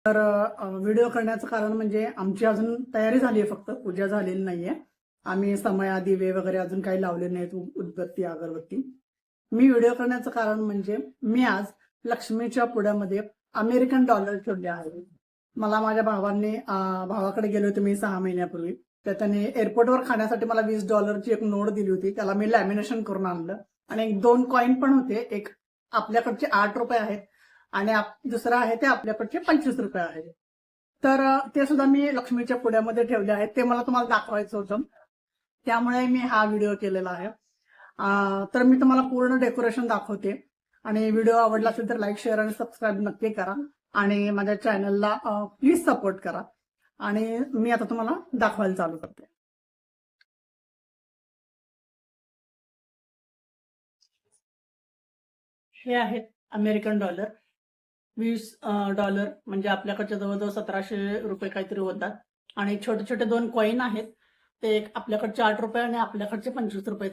तर व्हिडिओ करण्याचं कारण म्हणजे आमची अजून तयारी झाली आहे, फक्त पूजा झालेली नाहीये. आम्ही समया दिवे वगैरे अजून काही लावले नाहीत, उदबत्ती अगरबत्ती. मी व्हिडिओ करण्याचं कारण म्हणजे मी आज लक्ष्मीच्या पुड्यामध्ये अमेरिकन डॉलर ठेवले आहे. मला माझ्या भावाकडे गेले होते मी 6 महिन्यापूर्वी. तर त्याने एअरपोर्टवर खाण्यासाठी मला $20ची एक नोट दिली होती. त्याला मी लॅमिनेशन करून आणलं आणि 2 कॉईन पण होते. एक आपल्याकडचे ₹8 आहेत आणि दुसरं आहे ते आपल्याकडचे ₹25 आहेत. तर ते सुद्धा मी लक्ष्मीच्या पुड्यामध्ये ठेवले आहेत. ते मला तुम्हाला दाखवायचं होतं, त्यामुळे मी हा व्हिडिओ केलेला आहे. तर मी तुम्हाला पूर्ण डेकोरेशन दाखवते आणि व्हिडिओ आवडला असेल तर लाईक, शेअर आणि सबस्क्राईब नक्की करा आणि माझ्या चॅनलला प्लीज सपोर्ट करा. आणि मी आता तुम्हाला दाखवायला चालू करते. हे आहेत अमेरिकन डॉलर. $20 म्हणजे आपल्याकडच्या जवळजवळ ₹1700 काहीतरी होतात. आणि छोटे छोटे 2 कॉईन आहेत. ते एक आपल्याकडचे ₹8 आणि आपल्याकडचे ₹25